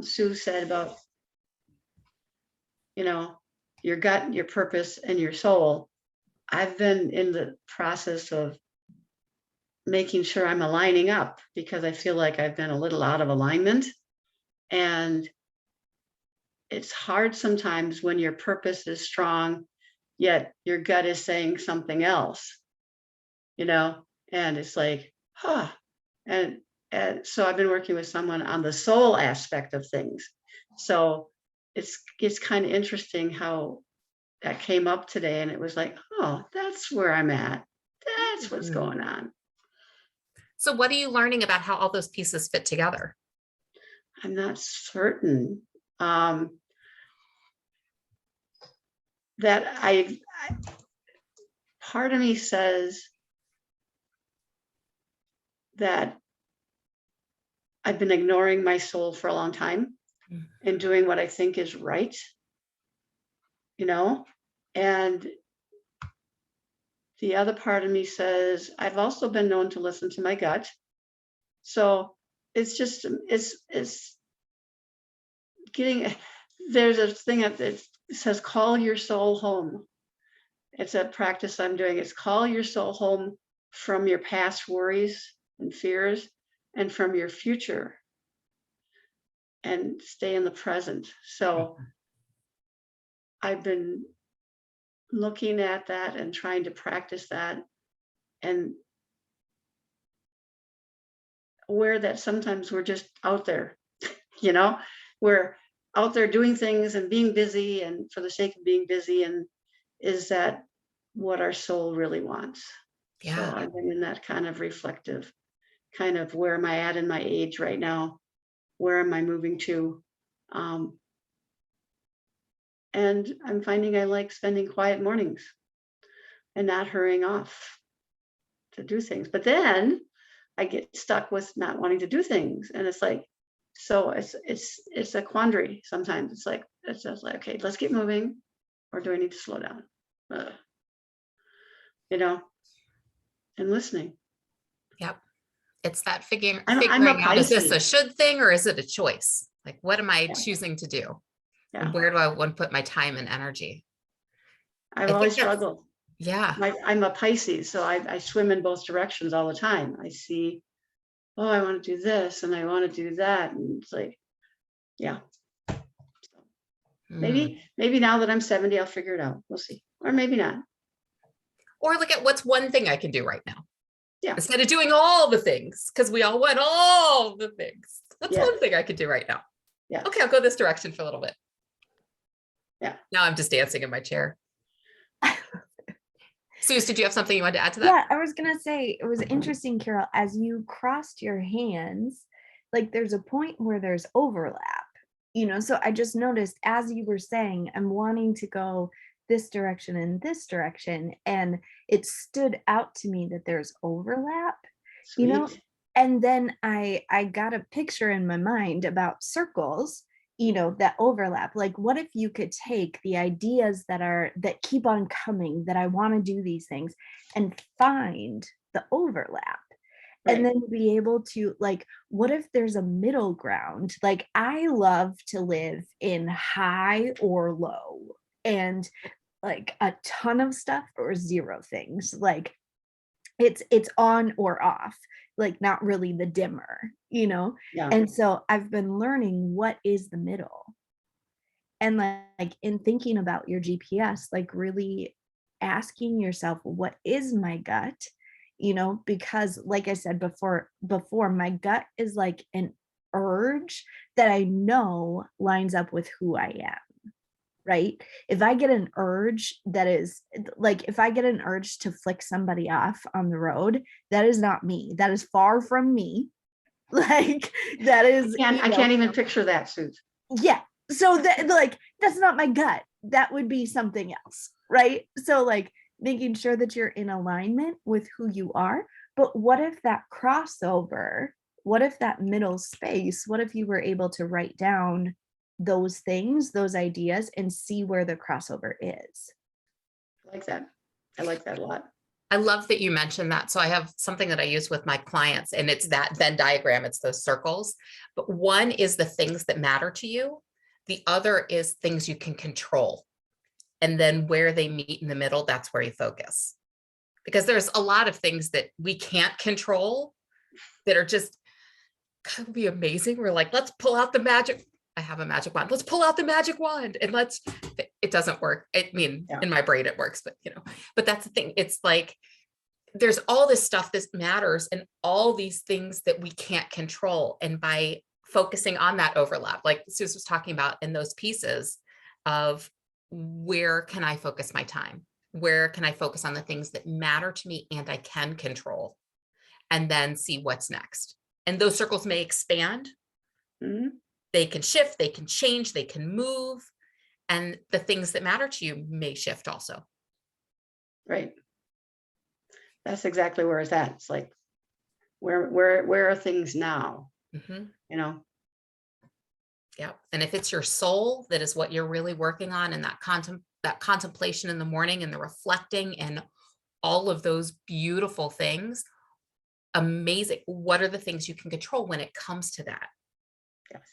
Sue said about, you know, your gut, your purpose, and your soul. I've been in the process of making sure I'm aligning up because I feel like I've been a little out of alignment. And it's hard sometimes when your purpose is strong, yet your gut is saying something else, you know, and it's like, huh. And, and so I've been working with someone on the soul aspect of things. So it's kind of interesting how that came up today. And it was like, oh, that's where I'm at. That's what's going on. So what are you learning about how all those pieces fit together? I'm not certain. That part of me says that I've been ignoring my soul for a long time and doing what I think is right, you know, and the other part of me says I've also been known to listen to my gut. So it's just, it's getting, there's a thing that says, call your soul home. It's a practice I'm doing. It's call your soul home from your past worries and fears and from your future and stay in the present. So I've been looking at that and trying to practice that, and aware that sometimes we're just out there, you know, we're out there doing things and being busy and for the sake of being busy. And is that what our soul really wants? Yeah. So I've been in that kind of reflective, kind of where am I at in my age right now? Where am I moving to? And I'm finding I like spending quiet mornings and not hurrying off to do things. But then I get stuck with not wanting to do things. And it's like, so it's a quandary sometimes. It's just like, okay, let's get moving, or do I need to slow down? You know, and listening. Yep. It's that figuring I'm a out, is this a Pisces. should thing or is it a choice? Like, what am I Yeah. choosing to do? Yeah. And where do I want to put my time and energy? I've always struggled. Yeah. I'm a Pisces, so I swim in both directions all the time. I see, oh, I want to do this and I want to do that. And it's like, yeah. Maybe now that I'm 70, I'll figure it out. We'll see. Or maybe not. Or look at what's one thing I can do right now. Yeah. Instead of doing all the things, because we all want all the things. What's Yeah. one thing I could do right now? Yeah. Okay, I'll go this direction for a little bit. Yeah. Now I'm just dancing in my chair. Suze, did you have something you wanted to add to that? Yeah, I was gonna say, it was interesting, Carol, as you crossed your hands, like there's a point where there's overlap, you know, so I just noticed as you were saying, I'm wanting to go this direction and this direction, and it stood out to me that there's overlap, you know, Sweet. and then I got a picture in my mind about circles, you know, that overlap. Like, what if you could take the ideas that keep on coming, that I want to do these things, and find the overlap, Right. and then be able to, like, what if there's a middle ground? Like, I love to live in high or low, and like a ton of stuff or zero things. Like, it's on or off, like not really the dimmer, you know. Yeah. And so I've been learning what is the middle, and like in thinking about your GPS, like really asking yourself, what is my gut, you know, because like I said before, my gut is like an urge that I know lines up with who I am, right? If I get an urge that is like, if I get an urge to flick somebody off on the road, that is not me. That is far from me. Like, that is, I can't even picture that, Suze. yeah. So that, like, that's not my gut. That would be something else, right? So like making sure that you're in alignment with who you are. But what if that crossover, what if that middle space, what if you were able to write down those things, those ideas, and see where the crossover is? I like that. I like that a lot. I love that you mentioned that. So I have something that I use with my clients, and it's that Venn diagram, it's those circles. But one is the things that matter to you. The other is things you can control. And then where they meet in the middle, that's where you focus. Because there's a lot of things that we can't control that are just kind of be amazing. We're like, let's pull out the magic. I have a magic wand. Let's pull out the magic wand and it doesn't work. I mean, Yeah. in my brain it works, but but that's the thing. It's like, there's all this stuff that matters and all these things that we can't control. And by focusing on that overlap, like Suze was talking about in those pieces of where can I focus my time? Where can I focus on the things that matter to me and I can control? And then see what's next. And those circles may expand. Mhm. They can shift, they can change, they can move. And the things that matter to you may shift also. Right. That's exactly where it's at. It's like, where are things now? Mhm. You know? Yeah. And if it's your soul, that is what you're really working on, and that contemplation in the morning and the reflecting and all of those beautiful things, amazing. What are the things you can control when it comes to that? Yes.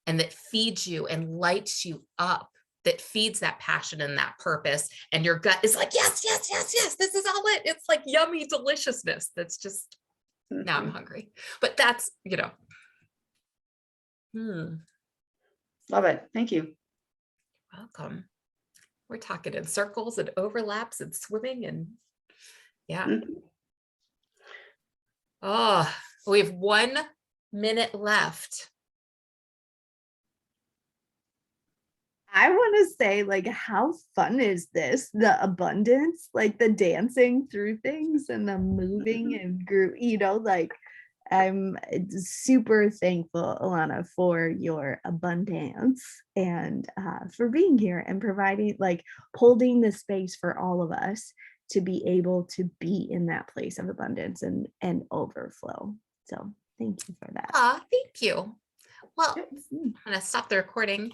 And that feeds you and lights you up, that feeds that passion and that purpose. And your gut is like, yes, yes, yes, yes, this is all it. It's like yummy deliciousness. That's just, now I'm Mhm. hungry. But that's, Love it. Thank you. welcome. We're talking in circles and overlaps and swimming and yeah. Mhm. Oh, we have 1 minute left. I want to say, like, how fun is this? The abundance, like the dancing through things and the moving Mhm. and group, like I'm super thankful, Ilana, for your abundance and for being here and providing, like, holding the space for all of us to be able to be in that place of abundance and overflow. So thank you for that. Thank you. Well, Yep. I'm going to stop the recording.